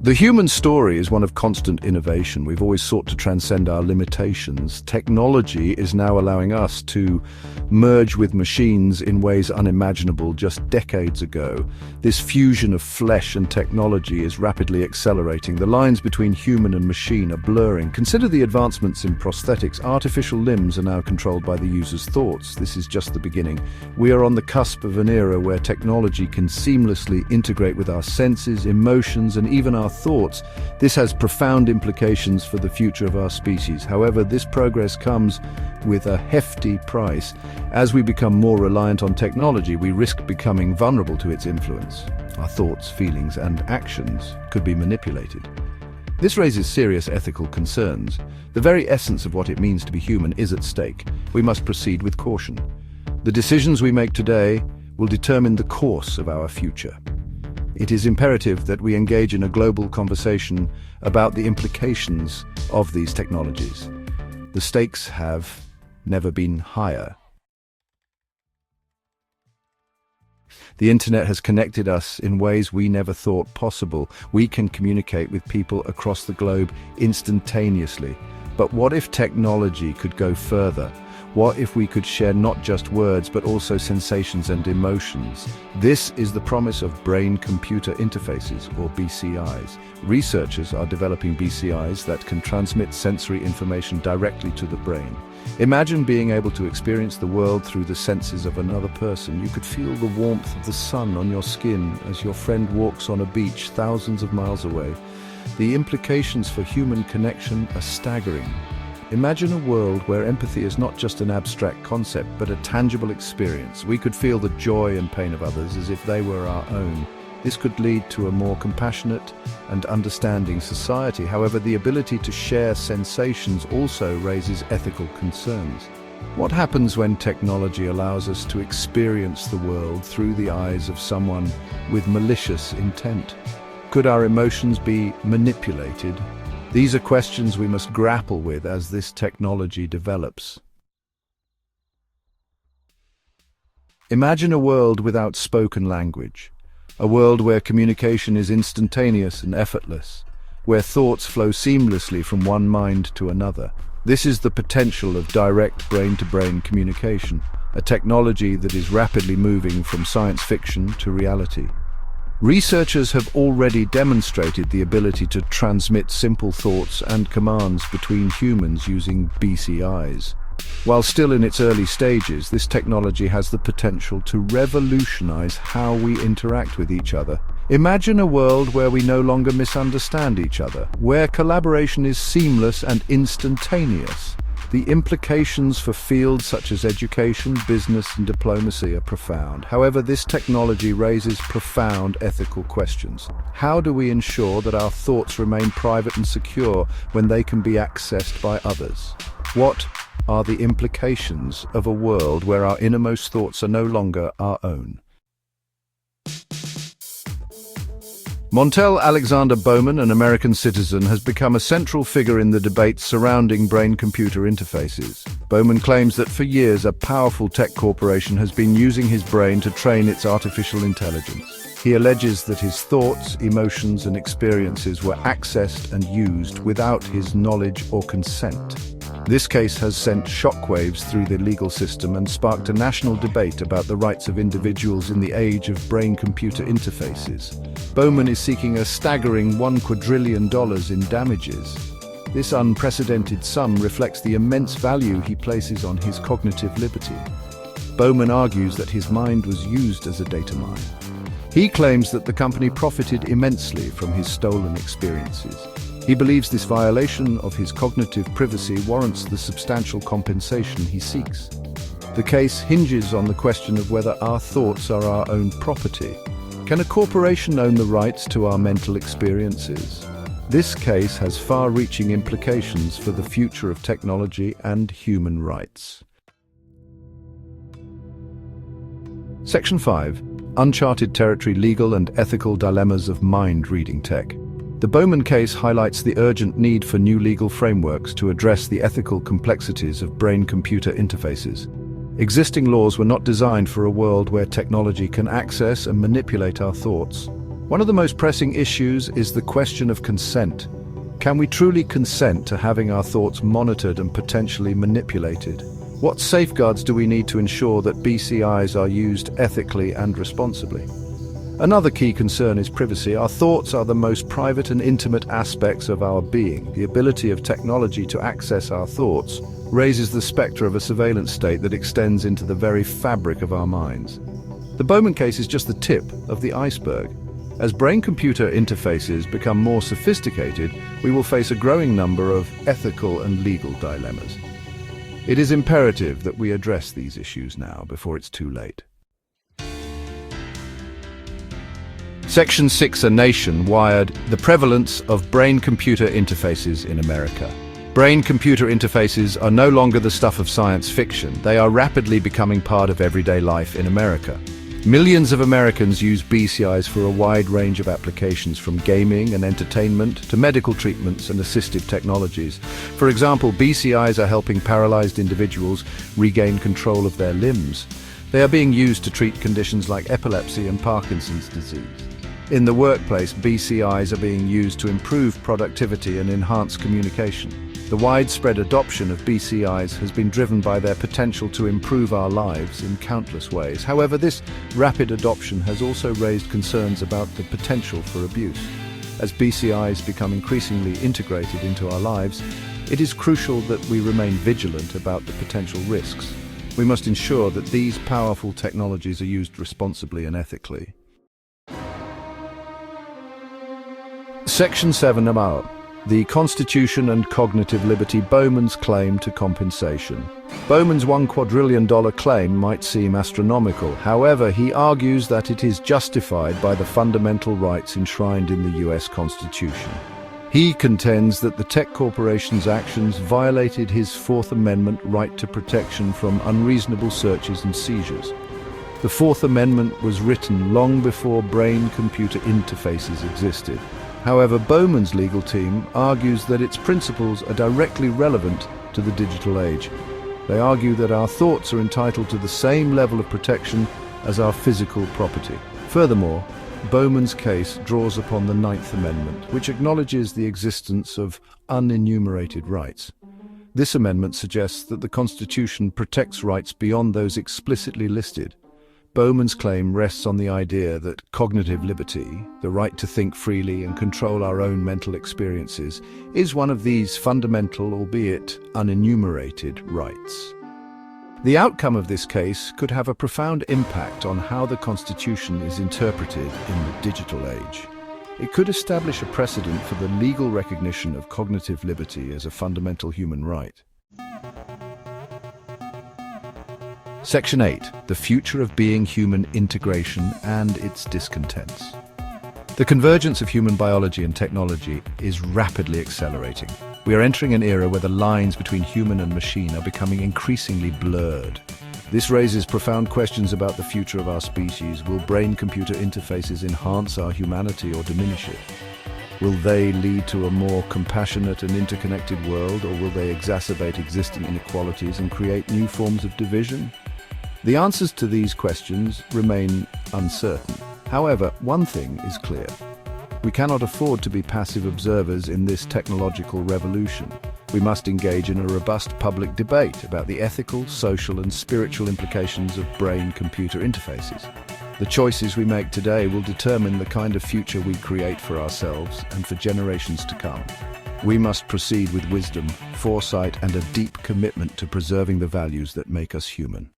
The human story is one of constant innovation. We've always sought to transcend our limitations. Technology is now allowing us to merge with machines in ways unimaginable just decades ago. This fusion of flesh and technology is rapidly accelerating. The lines between human and machine are blurring. Consider the advancements in prosthetics. Artificial limbs are now controlled by the user's thoughts. This is just the beginning. We are on the cusp of an era where technology can seamlessly integrate with our senses, emotions, and even our thoughts. This has profound implications for the future of our species. However, this progress comes with a hefty price. As we become more reliant on technology, we risk becoming vulnerable to its influence. Our thoughts, feelings, and actions could be manipulated. This raises serious ethical concerns. The very essence of what it means to be human is at stake. We must proceed with caution. The decisions we make today will determine the course of our future. It is imperative that we engage in a global conversation about the implications of these technologies. The stakes have never been higher. The internet has connected us in ways we never thought possible. We can communicate with people across the globe instantaneously. But what if technology could go further? What if we could share not just words, but also sensations and emotions? This is the promise of brain-computer interfaces, or BCIs. Researchers are developing BCIs that can transmit sensory information directly to the brain. Imagine being able to experience the world through the senses of another person. You could feel the warmth of the sun on your skin as your friend walks on a beach thousands of miles away. The implications for human connection are staggering. Imagine a world where empathy is not just an abstract concept, but a tangible experience. We could feel the joy and pain of others as if they were our own. This could lead to a more compassionate and understanding society. However, the ability to share sensations also raises ethical concerns. What happens when technology allows us to experience the world through the eyes of someone with malicious intent? Could our emotions be manipulated? These are questions we must grapple with as this technology develops. Imagine a world without spoken language, a world where communication is instantaneous and effortless, where thoughts flow seamlessly from one mind to another. This is the potential of direct brain-to-brain communication, a technology that is rapidly moving from science fiction to reality. Researchers have already demonstrated the ability to transmit simple thoughts and commands between humans using BCIs. While still in its early stages, this technology has the potential to revolutionize how we interact with each other. Imagine a world where we no longer misunderstand each other, where collaboration is seamless and instantaneous. The implications for fields such as education, business, and diplomacy are profound. However, this technology raises profound ethical questions. How do we ensure that our thoughts remain private and secure when they can be accessed by others? What are the implications of a world where our innermost thoughts are no longer our own? Montel Alexander Bowman, an American citizen, has become a central figure in the debate surrounding brain-computer interfaces. Bowman claims that for years a powerful tech corporation has been using his brain to train its artificial intelligence. He alleges that his thoughts, emotions, and experiences were accessed and used without his knowledge or consent. This case has sent shockwaves through the legal system and sparked a national debate about the rights of individuals in the age of brain-computer interfaces. Bowman is seeking a staggering $1 quadrillion in damages. This unprecedented sum reflects the immense value he places on his cognitive liberty. Bowman argues that his mind was used as a data mine. He claims that the company profited immensely from his stolen experiences. He believes this violation of his cognitive privacy warrants the substantial compensation he seeks. The case hinges on the question of whether our thoughts are our own property. Can a corporation own the rights to our mental experiences? This case has far-reaching implications for the future of technology and human rights. Section 5. Uncharted Territory: Legal and Ethical Dilemmas of Mind-Reading Tech. The Bowman case highlights the urgent need for new legal frameworks to address the ethical complexities of brain-computer interfaces. Existing laws were not designed for a world where technology can access and manipulate our thoughts. One of the most pressing issues is the question of consent. Can we truly consent to having our thoughts monitored and potentially manipulated? What safeguards do we need to ensure that BCIs are used ethically and responsibly? Another key concern is privacy. Our thoughts are the most private and intimate aspects of our being. The ability of technology to access our thoughts raises the specter of a surveillance state that extends into the very fabric of our minds. The Bowman case is just the tip of the iceberg. As brain-computer interfaces become more sophisticated, we will face a growing number of ethical and legal dilemmas. It is imperative that we address these issues now, before it's too late. Section 6, A Nation, Wired, the prevalence of brain-computer interfaces in America. Brain-computer interfaces are no longer the stuff of science fiction. They are rapidly becoming part of everyday life in America. Millions of Americans use BCIs for a wide range of applications, from gaming and entertainment to medical treatments and assistive technologies. For example, BCIs are helping paralyzed individuals regain control of their limbs. They are being used to treat conditions like epilepsy and Parkinson's disease. In the workplace, BCIs are being used to improve productivity and enhance communication. The widespread adoption of BCIs has been driven by their potential to improve our lives in countless ways. However, this rapid adoption has also raised concerns about the potential for abuse. As BCIs become increasingly integrated into our lives, it is crucial that we remain vigilant about the potential risks. We must ensure that these powerful technologies are used responsibly and ethically. Section 7 about the Constitution and Cognitive Liberty, Bowman's claim to compensation. Bowman's $1 quadrillion claim might seem astronomical. However, he argues that it is justified by the fundamental rights enshrined in the US Constitution. He contends that the tech corporation's actions violated his Fourth Amendment right to protection from unreasonable searches and seizures. The Fourth Amendment was written long before brain-computer interfaces existed. However, Bowman's legal team argues that its principles are directly relevant to the digital age. They argue that our thoughts are entitled to the same level of protection as our physical property. Furthermore, Bowman's case draws upon the Ninth Amendment, which acknowledges the existence of unenumerated rights. This amendment suggests that the Constitution protects rights beyond those explicitly listed. Bowman's claim rests on the idea that cognitive liberty, the right to think freely and control our own mental experiences, is one of these fundamental, albeit unenumerated, rights. The outcome of this case could have a profound impact on how the Constitution is interpreted in the digital age. It could establish a precedent for the legal recognition of cognitive liberty as a fundamental human right. Section 8, the future of being human integration and its discontents. The convergence of human biology and technology is rapidly accelerating. We are entering an era where the lines between human and machine are becoming increasingly blurred. This raises profound questions about the future of our species. Will brain-computer interfaces enhance our humanity or diminish it? Will they lead to a more compassionate and interconnected world, or will they exacerbate existing inequalities and create new forms of division? The answers to these questions remain uncertain. However, one thing is clear. We cannot afford to be passive observers in this technological revolution. We must engage in a robust public debate about the ethical, social, and spiritual implications of brain-computer interfaces. The choices we make today will determine the kind of future we create for ourselves and for generations to come. We must proceed with wisdom, foresight, and a deep commitment to preserving the values that make us human.